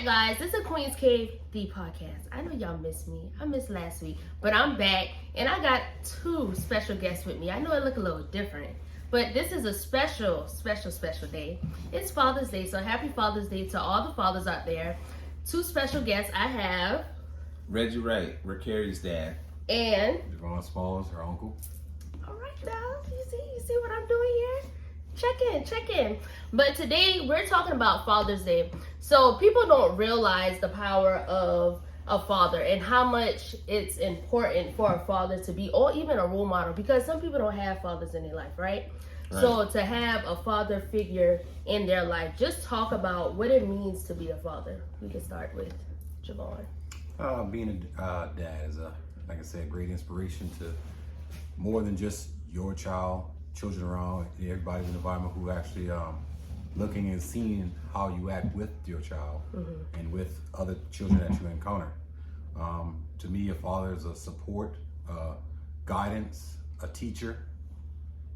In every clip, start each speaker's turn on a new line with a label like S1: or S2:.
S1: guys, this is Queen's Cave, the podcast. I know y'all missed me. I missed last week, but I'm back, and I got two special guests with me. I know it look a little different, but this is a special day. It's Father's Day, so happy Father's Day to all the fathers out there. Two special guests. I have
S2: Reggie Wright, Rick dad.
S1: And
S3: Javon Smalls, her uncle.
S1: All right, now you see what I'm doing here? Check in. But today we're talking about Father's Day. So people don't realize the power of a father and how much it's important for a father to be, or even a role model, because some people don't have fathers in their life, right? So to have a father figure in their life, just talk about what it means to be a father. We can start with Javon.
S3: Being a dad is like I said, great inspiration to more than just your children around, everybody in the environment who actually looking and seeing how you act with your child and with other children that you encounter. To me, a father is a support, guidance, a teacher,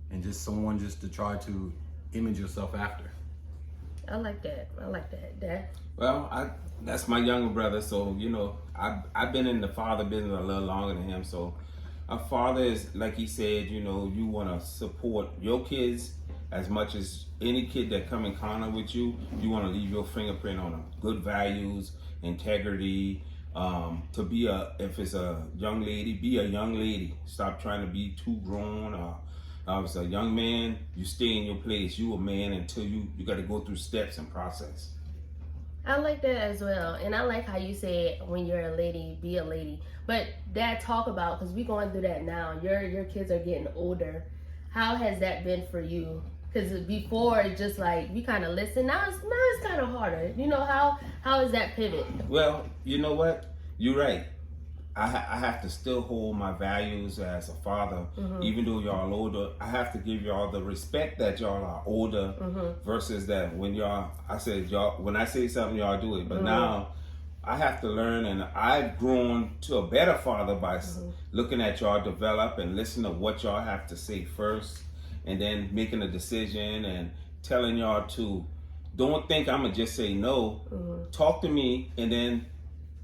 S3: and just someone just to try to image yourself after.
S1: I like that, Dad.
S2: Well, that's my younger brother, so I've been in the father business a little longer than him. So a father is, like he said, you want to support your kids as much as any kid that come in contact with you. You want to leave your fingerprint on them. Good values, integrity. To be if it's a young lady, be a young lady. Stop trying to be too grown. If it's a young man, you stay in your place. You a man until you got to go through steps and process.
S1: I like that as well, and I like how you said when you're a lady, be a lady. But Dad, talk about, because we're going through that now. Your kids are getting older. How has that been for you? Because before it's just like we kind of listen. Now it's kind of harder. How is that pivot?
S2: Well, you know what? You're right. I have to still hold my values as a father, even though y'all older. I have to give y'all the respect that y'all are older versus that when I said y'all, when I say something, y'all do it. But now I have to learn, and I've grown to a better father by looking at y'all develop and listen to what y'all have to say first, and then making a decision and telling y'all to don't think I'm gonna just say no. Talk to me, and then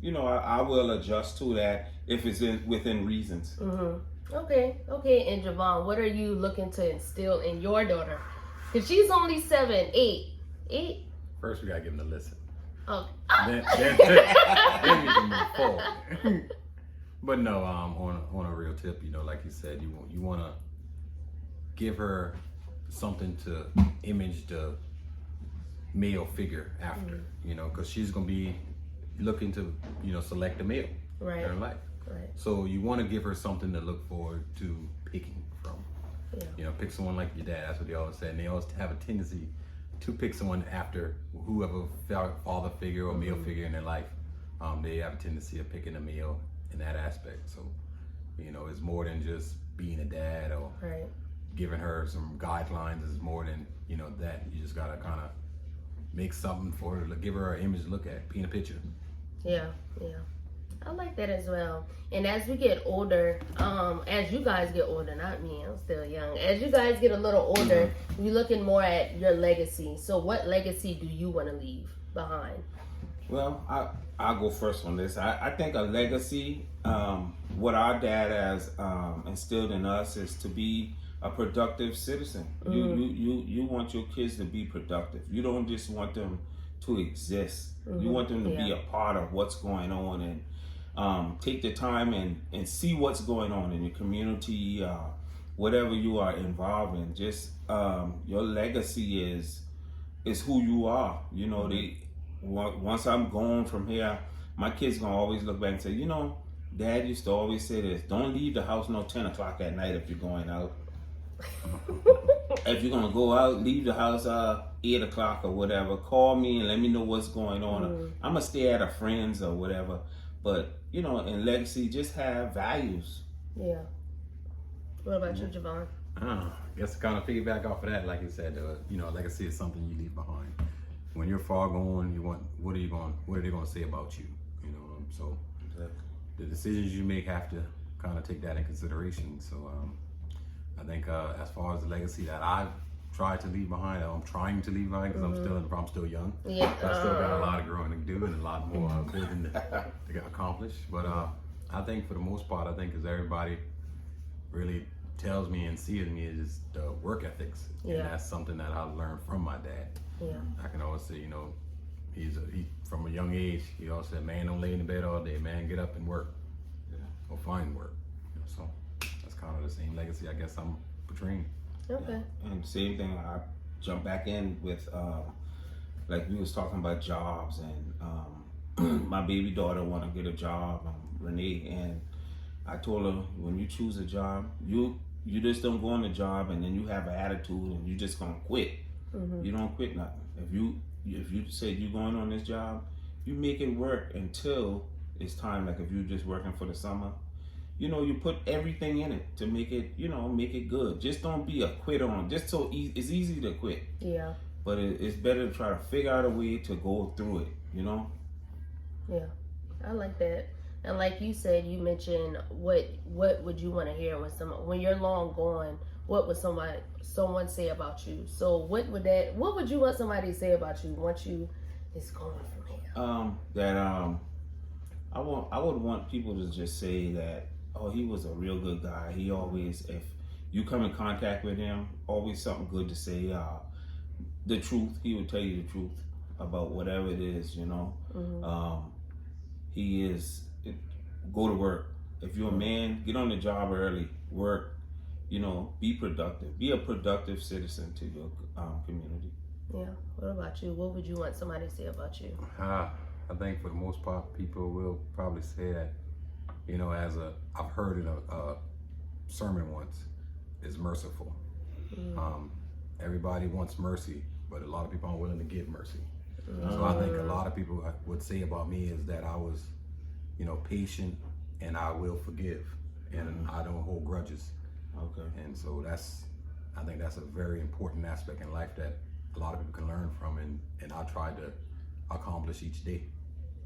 S2: I will adjust to that if it's within reasons.
S1: Okay. And Javon, what are you looking to instill in your daughter? Because she's only 7, 8.
S3: First, we gotta give them to listen.
S1: Oh.
S3: Then we can move forward. But no, on a real tip, like you said, you want to give her something to image the male figure after, because she's gonna be looking to select a male in her life. Right. So you want to give her something to look forward to picking from. Pick someone like your dad. That's what they always say. And they always have a tendency to pick someone after whoever father figure or male figure in their life. They have a tendency of picking a male in that aspect. So it's more than just being a dad or giving her some guidelines. It's more than that. You just gotta kind of make something for her, give her an image to look at, paint a picture.
S1: Yeah. I like that as well. And as we get older, as you guys get older, not me, I'm still young. As you guys get a little older, you're looking more at your legacy. So what legacy do you want to leave behind?
S2: Well, I'll go first on this. I think a legacy, what our dad has instilled in us is to be a productive citizen. You want your kids to be productive. You don't just want them to exist. You want them to be a part of what's going on, and take the time and see what's going on in your community, whatever you are involved in. Just your legacy is who you are. Once I'm gone from here, my kids gonna always look back and say, Dad used to always say this: don't leave the house no 10 o'clock at night if you're going out. If you're gonna go out, leave the house 8 o'clock or whatever. Call me and let me know what's going on. I'm gonna stay at a friend's or whatever. But in legacy, just have values.
S1: Yeah. What about you, Javon?
S3: I guess to kind of piggyback off of that, like you said, legacy is something you leave behind. When you're far gone, what are they gonna say about you? So the decisions you make have to kind of take that in consideration. So I think as far as the legacy that I've tried to leave behind. I'm trying to leave behind because I'm still young.
S1: Yeah.
S3: So I still got a lot of growing to do and a lot more building to get accomplished. But I think for the most part, I think as everybody really tells me and sees me is the work ethics.
S1: Yeah.
S3: And that's something that I learned from my dad.
S1: Yeah.
S3: I can always say, you know, he from a young age, he always said, man, don't lay in the bed all day, man, get up and work. Or find work. So that's kind of the same legacy I guess I'm portraying.
S1: Okay.
S2: And same thing, I jump back in with, like we was talking about jobs, and my baby daughter want to get a job, Renee, and I told her, when you choose a job, you just don't go on the job and then you have an attitude and you just gonna quit. You don't quit nothing. If you say you going on this job, you make it work until it's time. Like if you're just working for the summer, you know, you put everything in it to make it, you know, make it good. Just don't be a quitter on. Just so it's easy to quit.
S1: Yeah.
S2: But it's better to try to figure out a way to go through it. You know.
S1: Yeah, I like that. And like you said, you mentioned what would you want to hear when you're long gone? What would someone say about you? So what would you want somebody to say about you once you is gone from here?
S2: I would want people to just say that, oh, he was a real good guy. He always, if you come in contact with him, always something good to say. The truth, he would tell you the truth about whatever it is, you know. Go to work. If you're a man, get on the job early, work, you know, be productive. Be a productive citizen to your community.
S1: Yeah. What about you? What would you want somebody to say about you?
S3: I think for the most part, people will probably say that, you know, I've heard in a sermon once, is merciful. Everybody wants mercy, but a lot of people aren't willing to give mercy. So I think a lot of people would say about me is that I was, you know, patient and I will forgive and I don't hold grudges.
S2: Okay.
S3: And so I think that's a very important aspect in life that a lot of people can learn from, and I try to accomplish each day.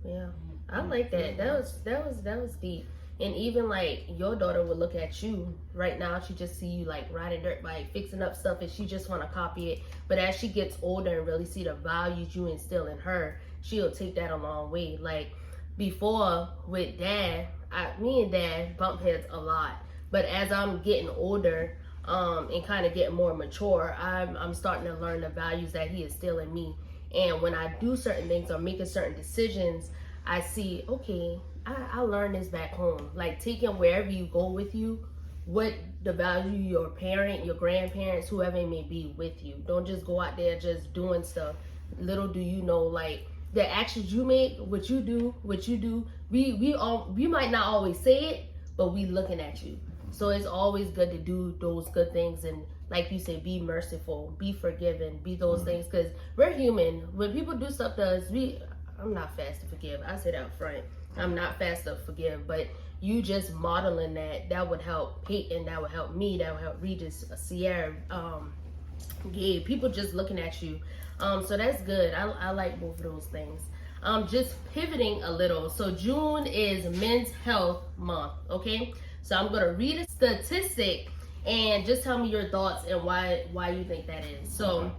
S1: Yeah, I like that. That was deep. And even like your daughter would look at you right now. She just see you like riding dirt bike, fixing up stuff, and she just want to copy it. But as she gets older and really see the values you instill in her, she'll take that a long way. Like before with Dad, me and Dad bump heads a lot. But as I'm getting older, and kind of getting more mature, I'm starting to learn the values that he instilled in me. And when I do certain things or making certain decisions, I see, okay, I learned this back home. Like taking wherever you go with you, what the value your parent, your grandparents, whoever it may be with you. Don't just go out there just doing stuff. Little do you know, like the actions you make, what you do, we might not always say it, but we looking at you. So it's always good to do those good things and, like you say, be merciful, be forgiving, be those things, because we're human. When people do stuff to us, I'm not fast to forgive. I say that up front. I'm not fast to forgive, but you just modeling that would help Peyton, that would help me, that would help Regis, Sierra, Gabe. People just looking at you. So that's good. I like both of those things. Just pivoting a little. So June is Men's Health Month, okay? So I'm going to read a statistic and just tell me your thoughts and why you think that is. So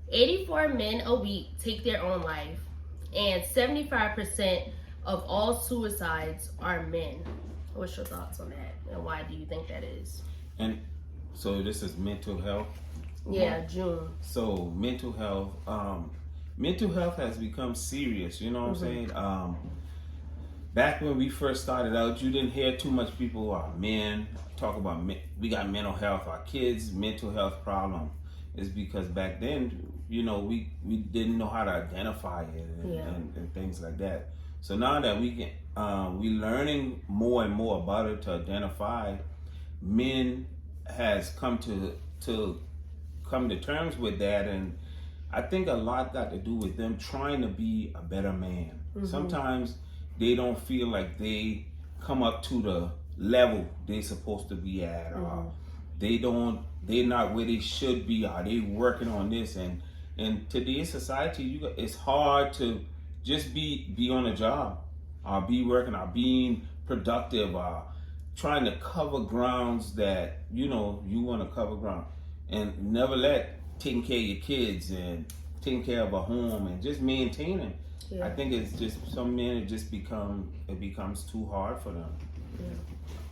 S1: 84 men a week take their own life, and 75% of all suicides are men. What's your thoughts on that, and why do you think that is?
S2: And so this is mental health.
S1: Yeah, June.
S2: So mental health has become serious. You know what I'm saying? Back when we first started out, you didn't hear too much people, men, talk about we got mental health, our kids' mental health problem. Is because back then, you know, we didn't know how to identify it and things like that. So now that we learning more and more about it to identify, men has come to terms with that, and I think a lot got to do with them trying to be a better man. Sometimes they don't feel like they come up to the level they're supposed to be at, or they're not where they should be, or they working on this. And in today's society, it's hard to just be on a job, or be working, or being productive, or trying to cover grounds that, you know, you want to cover ground, and never let taking care of your kids and taking care of a home and just maintaining.
S1: Yeah.
S2: I think it's just some men it becomes too hard for them.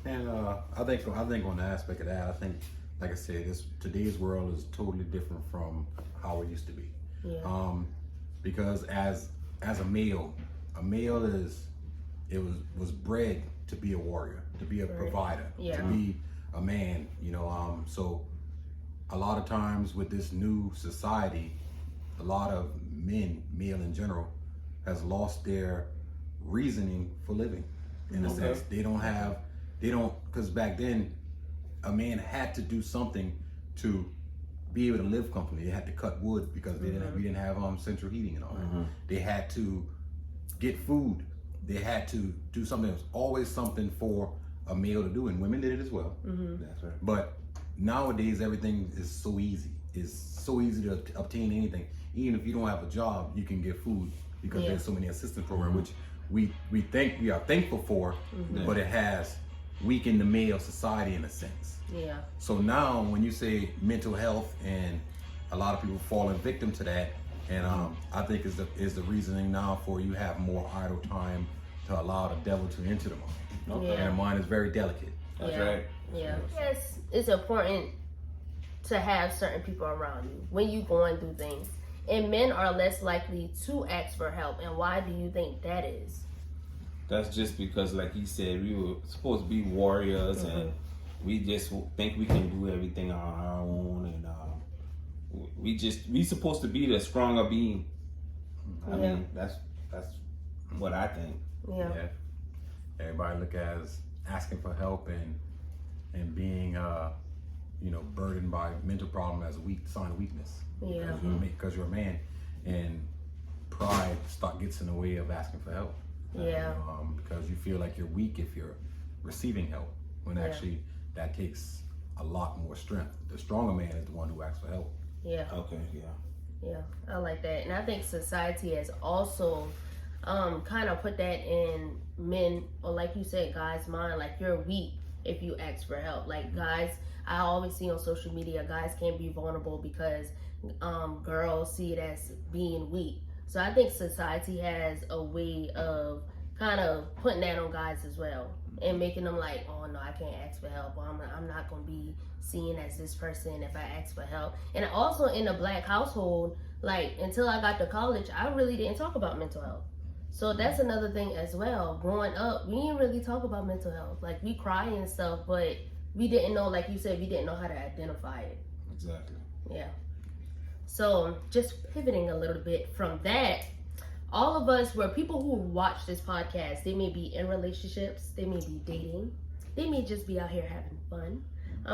S3: And I think on the aspect of that, I think, like I said, today's world is totally different from how it used to be.
S1: Yeah.
S3: Because as a male was bred to be a warrior, to be a provider,
S1: Yeah.
S3: to be a man. So a lot of times with this new society, a lot of men, male in general, has lost their reasoning for living. In a sense, they don't, because back then, a man had to do something to be able to live comfortably. They had to cut wood because we didn't have central heating and all that. They had to get food. They had to do something. There was always something for a male to do, and women did it as well.
S2: That's right.
S3: But nowadays, everything is so easy. It's so easy to obtain anything. Even if you don't have a job, you can get food because there's so many assistance programs, which we are thankful for, but it has weakened the male society in a sense.
S1: Yeah.
S3: So now, when you say mental health, and a lot of people falling victim to that, and I think is the reasoning now for you have more idle time to allow the devil to enter the mind.
S1: Yeah.
S3: And the mind is very delicate.
S2: That's right.
S1: Yeah. Yes, it's important to have certain people around you when you're going through things. And men are less likely to ask for help. And why do you think that is?
S2: That's just because, like he said, we were supposed to be warriors, and we just think we can do everything on our own, and we supposed to be the stronger being. I mean, that's what I think.
S1: Yeah.
S3: Everybody look at as asking for help and being burdened by mental problem as a sign of weakness.
S1: Yeah.
S3: Because you're a man, and pride gets in the way of asking for help.
S1: Yeah.
S3: Because you feel like you're weak if you're receiving help, when actually that takes a lot more strength. The stronger man is the one who asks for help.
S1: Yeah.
S2: Okay. Yeah.
S1: Yeah, I like that. And I think society has also kind of put that in men, or like you said, guys' mind, like you're weak if you ask for help. Like guys, I always see on social media, guys can't be vulnerable because girls see it as being weak. So I think society has a way of kind of putting that on guys as well, and making them like, oh no, I can't ask for help, or I'm not gonna be seen as this person if I ask for help. And also in a black household, like until I got to college, I really didn't talk about mental health. So that's another thing as well. Growing up, we didn't really talk about mental health. Like we cry and stuff, but we didn't know, like you said, we didn't know how to identify it.
S2: Exactly.
S1: Yeah. So just pivoting a little bit from that, all of us were people who watch this podcast. They may be in relationships, they may be dating, they may just be out here having fun.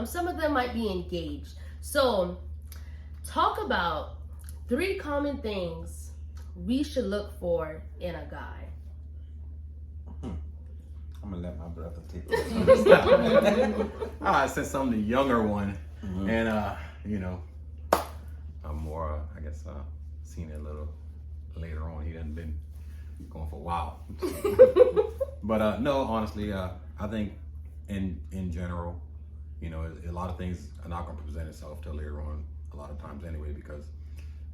S1: Some of them might be engaged. So talk about 3 common things we should look for in a guy.
S2: I'm gonna let my brother take this.
S3: Since I'm the younger one, and I'm more, I guess, seen it a little later on. He hasn't been going for a while. But no, honestly, I think in general, a lot of things are not going to present itself till later on, a lot of times anyway, because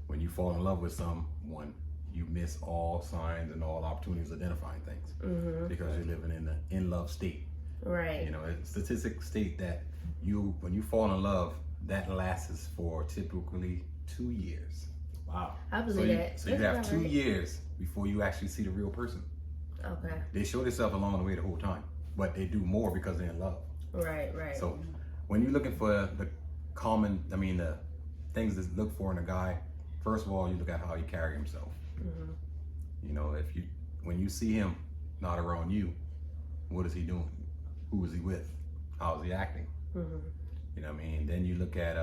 S3: when you fall in love with someone, you miss all signs and all opportunities identifying things, because you're living in the in-love state.
S1: Right.
S3: Statistics state that when you fall in love, that lasts for typically 2 years.
S2: Wow.
S1: I believe that.
S3: So you have 2 years before you actually see the real person.
S1: Okay.
S3: They show themselves along the way the whole time, but they do more because they're in love.
S1: Right.
S3: So when you're looking for the things to look for in a guy, first of all, you look at how he carry himself. When you see him not around you, what is he doing? Who is he with? How is he acting? Then you look at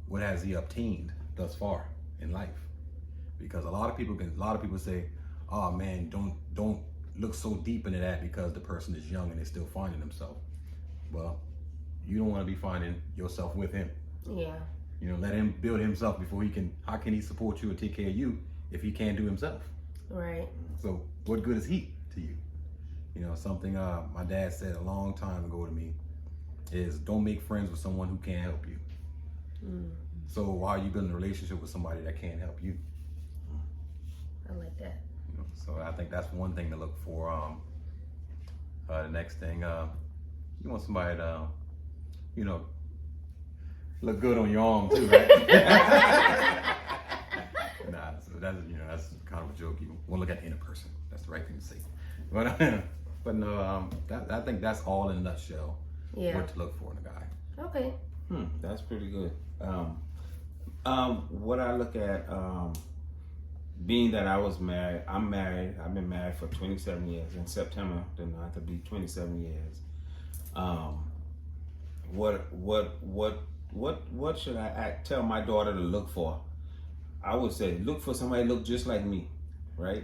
S3: what has he obtained thus far in life, because a lot of people say, oh man, don't look so deep into that because the person is young and they're still finding themselves. Well, you don't want to be finding yourself with him.
S1: Yeah.
S3: Let him build himself before how can he support you and take care of you if he can't do himself?
S1: Right.
S3: So what good is he to you? Something my dad said a long time ago to me is, don't make friends with someone who can't help you. So why are you building a relationship with somebody that can't help you?
S1: I like that.
S3: You know, so I think that's one thing to look for. The next thing, you want somebody to, you know, look good on your arm too, right? Nah, so that's, you know, that's kind of a joke. You want to look at the inner person. That's the right thing to say. But no, I think that's all in a nutshell.
S1: Yeah.
S3: What to look for in a guy.
S1: Okay.
S2: That's pretty good. What I look at, being that I was married, I'm married. I've been married for 27 years. In September, the 9th will be 27 years. What should I tell my daughter to look for? I would say look for somebody look just like me, right?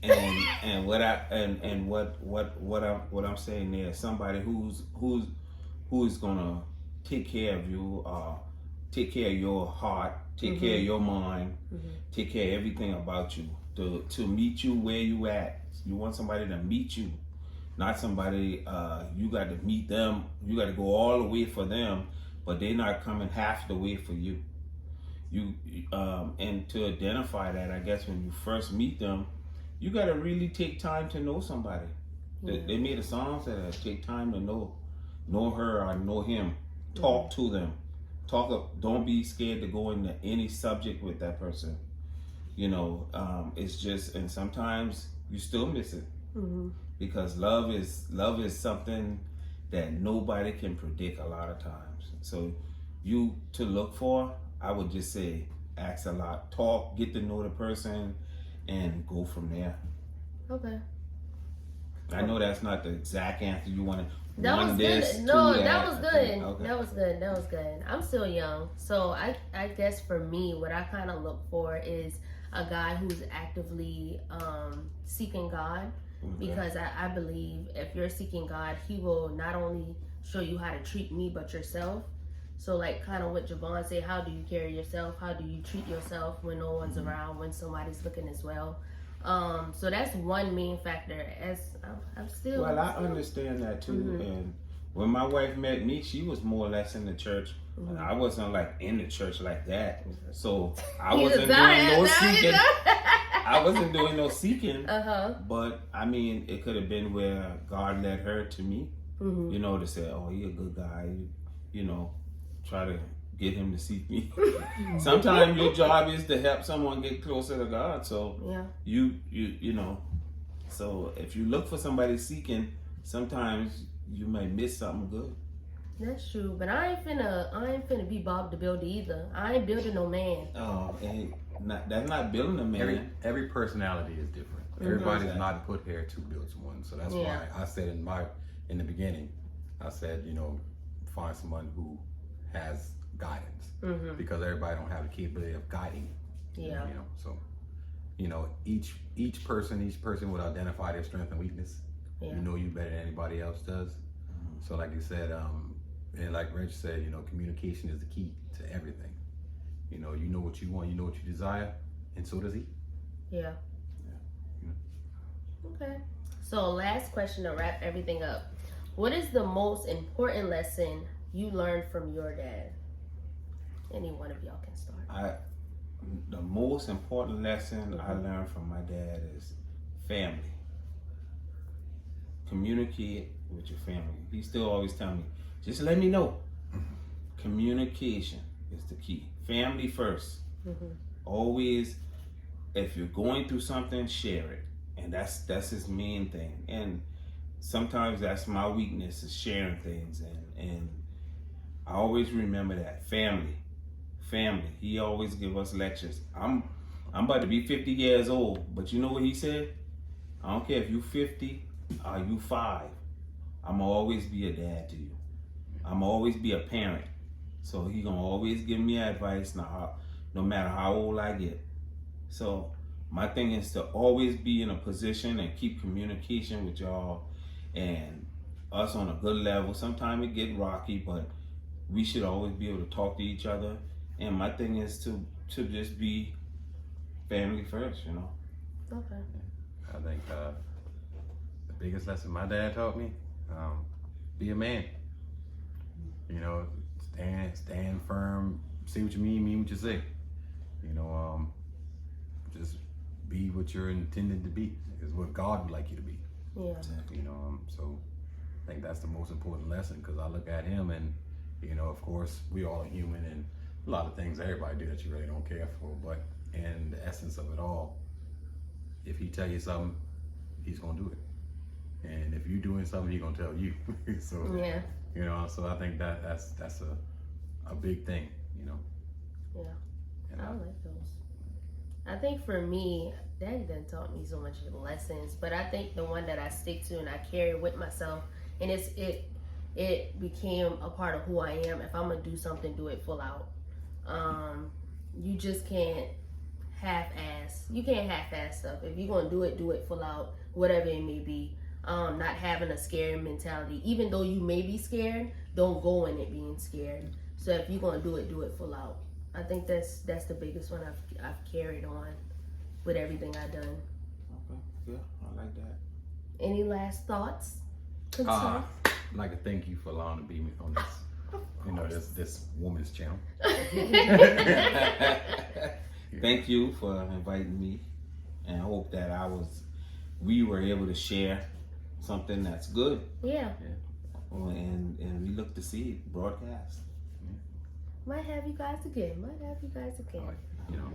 S2: And what I'm saying there is somebody who's gonna take care of you, take care of your heart, take care of your mind, take care of everything about you, to meet you where you at. You want somebody to meet you, not somebody you got to meet them. You got to go all the way for them, but they're not coming half the way for you. And to identify that, I guess when you first meet them, you got to really take time to know somebody. They made a song that take time to know her or know him. Talk to them. Don't be scared to go into any subject with that person. You know, it's just, and sometimes you still miss it because love is something that nobody can predict a lot of times. So you to look for, I would just say ask a lot, talk, get to know the person, and go from there.
S1: Okay.
S2: I know that's not the exact answer you want to.
S1: That was
S2: this,
S1: good. No,
S2: two
S1: that was good.
S2: Okay.
S1: That was good. That was good. I'm still young, so I guess for me, what I kind of look for is a guy who's actively seeking God, because I believe if you're seeking God, He will not only show you how to treat me, but yourself. So like kind of what Javon said, how do you carry yourself? How do you treat yourself when no one's around, when somebody's looking as well? So that's one main factor. As I'm still.
S2: Well, I understand that too. And when my wife met me, she was more or less in the church. I wasn't like in the church like that, so I wasn't doing no seeking. I wasn't doing no seeking. But I mean, it could have been where God led her to me. You know, to say, "Oh, he a good guy." You know, try to get him to seek me. Sometimes your job is to help someone get closer to God. So you know, so if you look for somebody seeking, sometimes you might miss something good.
S1: That's true, but I ain't finna be Bob the Builder either. I ain't building no man.
S2: Oh, and that's not building a man.
S3: Every personality is different. Everybody's not put here to build someone. So that's why I said in the beginning, I said, you know, find someone who has guidance, because everybody don't have the capability of guiding. You know, so you know, each person would identify their strength and weakness. You know you better than anybody else does. So like you said, and like Rich said, you know, communication is the key to everything. You know what you want, you know what you desire, and so does he.
S1: Yeah. Okay. So last question to wrap everything up. What is the most important lesson you learned from your dad? Any one of y'all can start.
S2: The most important lesson I learned from my dad is family. Communicate with your family. He still always tell me, just let me know. Communication is the key. Family first. Always, if you're going through something, share it. And that's his main thing. And sometimes that's my weakness, is sharing things. And I always remember that. Family. He always give us lectures. I'm about to be 50 years old, but you know what he said? I don't care if you 50 or you 5. I'm always be a dad to you. I'm always be a parent. So he gonna always give me advice, no matter how old I get. So my thing is to always be in a position and keep communication with y'all and us on a good level. Sometimes it get rocky, but we should always be able to talk to each other. And my thing is to just be family first, you know.
S1: Okay.
S3: I think the biggest lesson my dad taught me, be a man. You know, stand firm say what you mean what you say. You know, just be what you're intended to be. Is what God would like you to be.
S1: Yeah.
S3: You know, so I think that's the most important lesson, because I look at him and, you know, of course, we all are human, and a lot of things everybody do that you really don't care for, but in the essence of it all, if he tell you something, he's gonna do it. And if you're doing something, he's gonna tell you. So,
S1: Yeah.
S3: you know, so I think that's a big thing, you know.
S1: Yeah.
S3: And
S1: I like those. I think for me, Daddy done taught me so much lessons, but I think the one that I stick to and I carry with myself, and it became a part of who I am. If I'm gonna do something, do it full out. You just can't half-ass. You can't half-ass stuff. If you're gonna do it full out, whatever it may be. Not having a scared mentality. Even though you may be scared, don't go in it being scared. So if you're gonna do it full out. I think that's the biggest one I've carried on with everything I've done.
S2: Okay, yeah, I like that.
S1: Any last thoughts?
S3: I'd like to thank you for allowing me to be on this, you know, this woman's channel.
S2: Thank you for inviting me, and I hope that we were able to share something that's good.
S1: Yeah.
S2: And we look to see it broadcast.
S1: Might have you guys again.
S3: You know,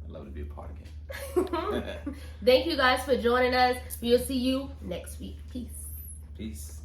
S3: I'd love to be a part again.
S1: Thank you guys for joining us. We'll see you next week. Peace.
S2: Peace.